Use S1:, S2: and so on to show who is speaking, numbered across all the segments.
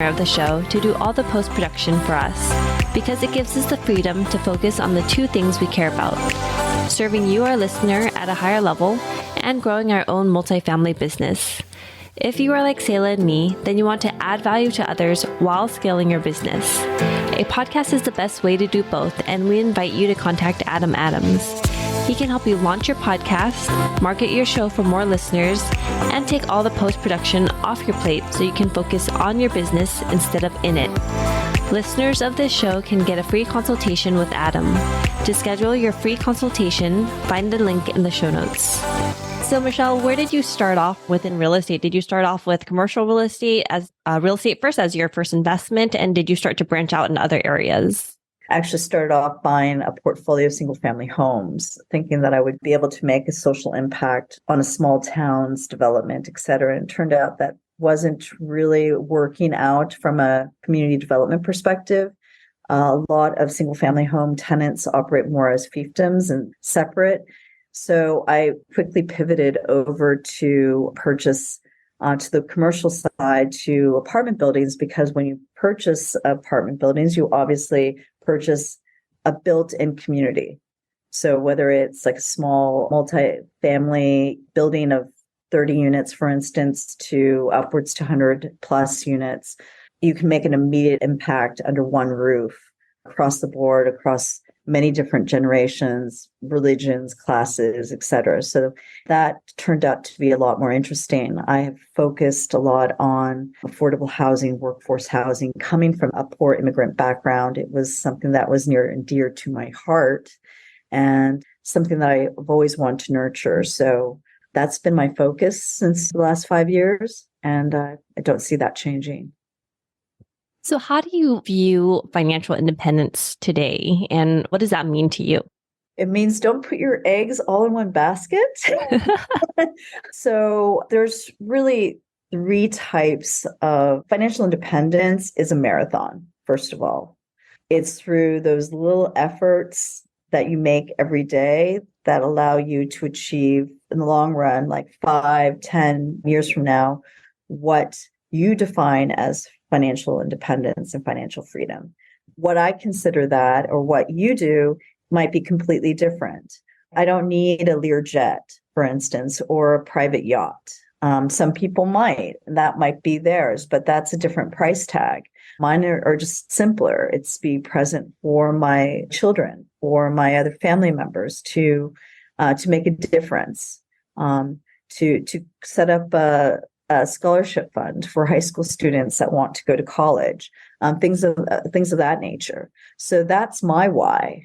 S1: of the show to do all the post-production for us because it gives us the freedom to focus on the two things we care about, serving you, our listener, at a higher level and growing our own multifamily business. If you are like Selah and me, then you want to add value to others while scaling your business. A podcast is the best way to do both, and we invite you to contact Adam Adams. He can help you launch your podcast, market your show for more listeners, and take all the post-production off your plate so you can focus on your business instead of in it. Listeners of this show can get a free consultation with Adam. To schedule your free consultation, find the link in the show notes. So Michelle, where did you start off within real estate? Did you start off with commercial real estate as real estate first as your first investment? And did you start to branch out in other areas?
S2: I actually started off buying a portfolio of single-family homes, thinking that I would be able to make a social impact on a small town's development, et cetera. And it turned out that wasn't really working out from a community development perspective. A lot of single-family home tenants operate more as fiefdoms and separate. So I quickly pivoted over to purchase to the commercial side to apartment buildings, because when you purchase apartment buildings, you obviously purchase a built-in community. So whether it's like a small multi-family building of 30 units, for instance, to upwards to 100 plus units, you can make an immediate impact under one roof across the board, across many different generations, religions, classes, et cetera. So that turned out to be a lot more interesting. I have focused a lot on affordable housing, workforce housing. Coming from a poor immigrant background, it was something that was near and dear to my heart and something that I've always wanted to nurture. So that's been my focus since the last 5 years, and I don't see that changing.
S1: So how do you view financial independence today, and what does that mean to you?
S2: It means don't put your eggs all in one basket. So there's really 3 types of financial independence. Is a marathon, first of all. It's through those little efforts that you make every day that allow you to achieve in the long run, like 5, 10 years from now, what you define as financial independence and financial freedom. What I consider that, or what you do, might be completely different. I don't need a Learjet, for instance, or a private yacht. Some people might, and that might be theirs, but that's a different price tag. Mine are just simpler. It's be present for my children or my other family members to make a difference, to set up a scholarship fund for high school students that want to go to college, things of that nature. So that's my why.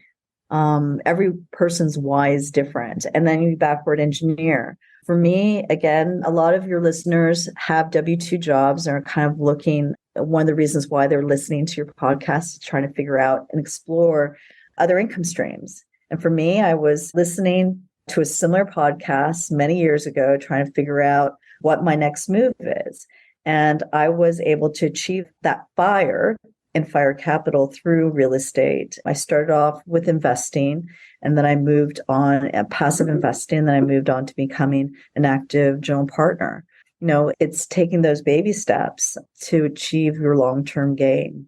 S2: Every person's why is different. And then you backward engineer. For me, again, a lot of your listeners have W-2 jobs and are kind of looking. One of the reasons why they're listening to your podcast is trying to figure out and explore other income streams. And for me, I was listening to a similar podcast many years ago, trying to figure out what my next move is. And I was able to achieve that fire in Fire Capital through real estate. I started off with investing, and then I moved on passive investing, and then I moved on to becoming an active general partner. You know, it's taking those baby steps to achieve your long-term gain.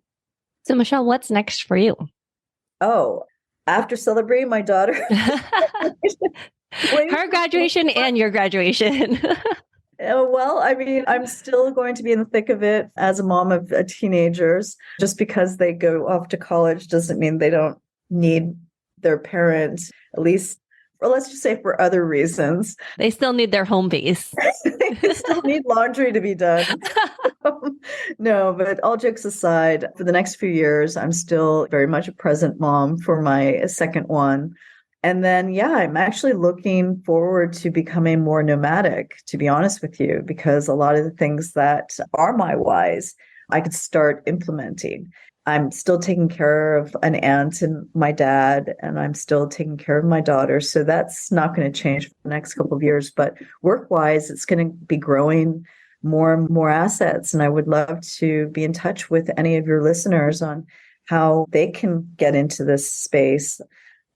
S1: So Michelle, what's next for you?
S2: Oh, after celebrating my daughter.
S1: Her graduation and your graduation.
S2: Well, I mean, I'm still going to be in the thick of it as a mom of teenagers. Just because they go off to college doesn't mean they don't need their parents, at least, or let's just say for other reasons.
S1: They still need their home base.
S2: They still need laundry to be done. No, but all jokes aside, for the next few years, I'm still very much a present mom for my second one. And then, yeah, I'm actually looking forward to becoming more nomadic, to be honest with you, because a lot of the things that are my whys, I could start implementing. I'm still taking care of an aunt and my dad, and I'm still taking care of my daughter. So that's not going to change for the next couple of years. But work-wise, it's going to be growing more and more assets. And I would love to be in touch with any of your listeners on how they can get into this space.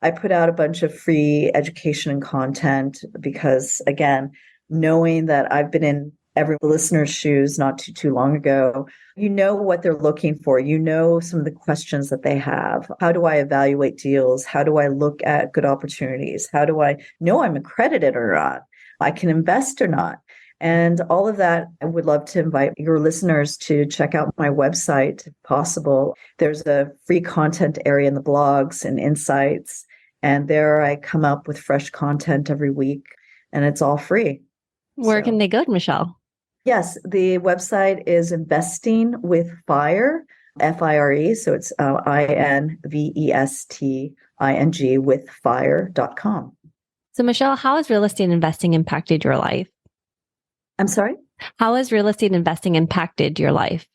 S2: I put out a bunch of free education and content because, again, knowing that I've been in every listener's shoes not too long ago. You know what they're looking for. You know some of the questions that they have. How do I evaluate deals? How do I look at good opportunities? How do I know I'm accredited or not? I can invest or not? And all of that, I would love to invite your listeners to check out my website if possible. There's a free content area in the blogs and insights. And there I come up with fresh content every week, and it's all free.
S1: Where can they go, Michelle?
S2: Yes, the website is Investing with Fire, FIRE. So it's INVESTING with fire.com.
S1: So, Michelle, how has real estate investing impacted your life?
S2: I'm sorry?
S1: How has real estate investing impacted your life?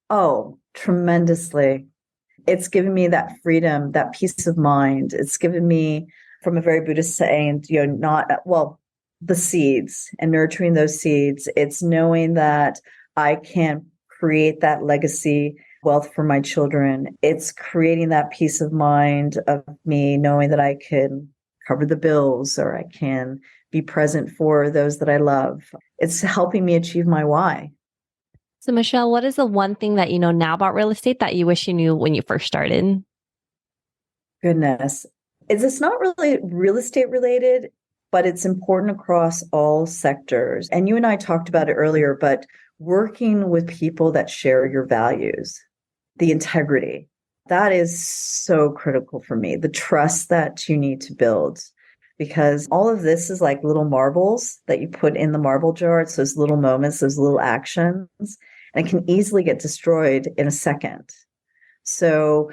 S2: Oh, tremendously. It's given me that freedom, that peace of mind. It's given me, from a very Buddhist saying, the seeds and nurturing those seeds. It's knowing that I can create that legacy wealth for my children. It's creating that peace of mind of me knowing that I can cover the bills or I can be present for those that I love. It's helping me achieve my why.
S1: So, Michelle, what is the one thing that you know now about real estate that you wish you knew when you first started?
S2: Goodness. It's not really real estate related, but it's important across all sectors. And you and I talked about it earlier, but working with people that share your values, the integrity, that is so critical for me. The trust that you need to build, because all of this is like little marbles that you put in the marble jar. It's those little moments, those little actions, and it can easily get destroyed in a second. So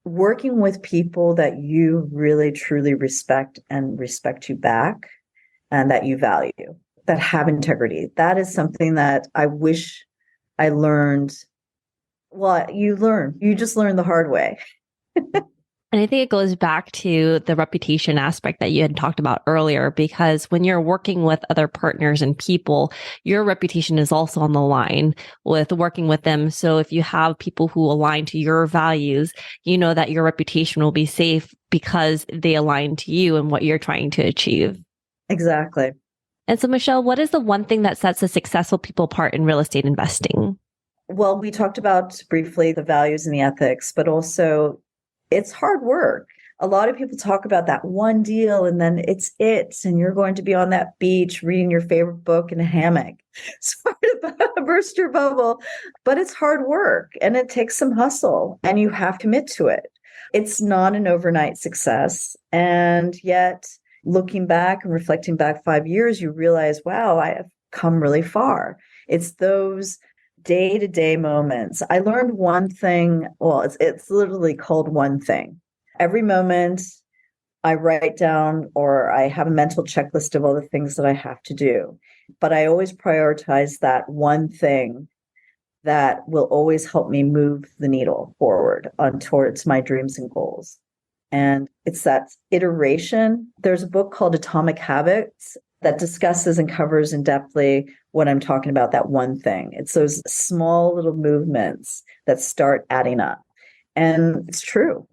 S2: working with people that you really, truly respect and respect you back and that you value, that have integrity, that is something that I wish I learned. Well, you just learn the hard way.
S1: And I think it goes back to the reputation aspect that you had talked about earlier, because when you're working with other partners and people, your reputation is also on the line with working with them. So if you have people who align to your values, you know that your reputation will be safe because they align to you and what you're trying to achieve.
S2: Exactly.
S1: And so, Michelle, what is the one thing that sets a successful people apart in real estate investing?
S2: Well, we talked about briefly the values and the ethics, but also it's hard work. A lot of people talk about that one deal and then and you're going to be on that beach reading your favorite book in a hammock. Sorry to burst your bubble, but it's hard work and it takes some hustle and you have to commit to it. It's not an overnight success. And yet looking back and reflecting back 5 years, you realize, wow, I have come really far. It's those day-to-day moments. I learned one thing. Well, it's literally called one thing. Every moment I write down or I have a mental checklist of all the things that I have to do. But I always prioritize that one thing that will always help me move the needle forward towards my dreams and goals. And it's that iteration. There's a book called Atomic Habits that discusses and covers in depthly what I'm talking about, that one thing. It's those small little movements that start adding up. And it's true.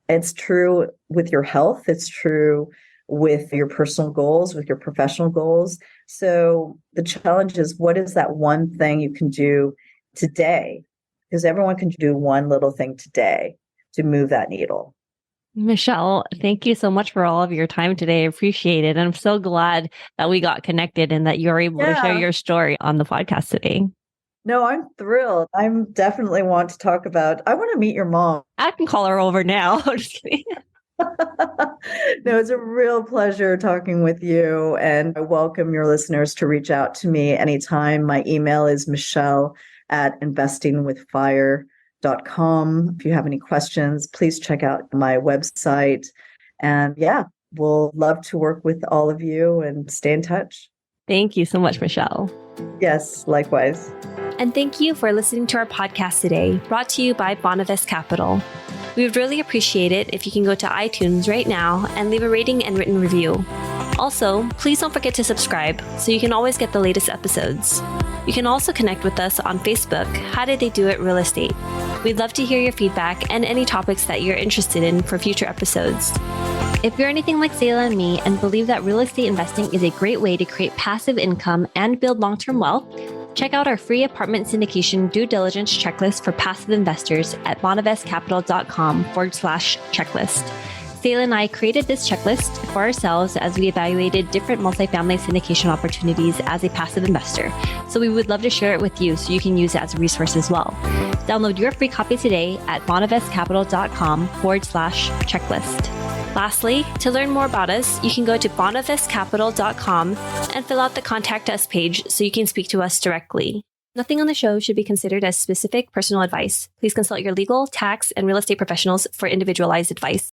S2: It's true with your health. It's true with your personal goals, with your professional goals. So the challenge is, what is that one thing you can do today? Because everyone can do one little thing today to move that needle.
S1: Michelle, thank you so much for all of your time today. I appreciate it. And I'm so glad that we got connected and that you're able to share your story on the podcast today.
S2: No, I'm thrilled. I'm definitely want to talk about, I want to meet your mom.
S1: I can call her over now. Just kidding.
S2: No, it's a real pleasure talking with you. And I welcome your listeners to reach out to me anytime. My email is michelle@investingwithfire.com. If you have any questions, please check out my website. And yeah, we'll love to work with all of you and stay in touch.
S1: Thank you so much, Michelle.
S2: Yes, likewise.
S1: And thank you for listening to our podcast today, brought to you by Bonavest Capital. We would really appreciate it if you can go to iTunes right now and leave a rating and written review. Also, please don't forget to subscribe so you can always get the latest episodes. You can also connect with us on Facebook, How Did They Do It Real Estate. We'd love to hear your feedback and any topics that you're interested in for future episodes. If you're anything like Sayla and me and believe that real estate investing is a great way to create passive income and build long-term wealth, check out our free apartment syndication due diligence checklist for passive investors at bonavestcapital.com/checklist. Sayla and I created this checklist for ourselves as we evaluated different multifamily syndication opportunities as a passive investor. So we would love to share it with you so you can use it as a resource as well. Download your free copy today at bonavestcapital.com/checklist. Lastly, to learn more about us, you can go to bonavestcapital.com and fill out the Contact Us page so you can speak to us directly. Nothing on the show should be considered as specific personal advice. Please consult your legal, tax, and real estate professionals for individualized advice.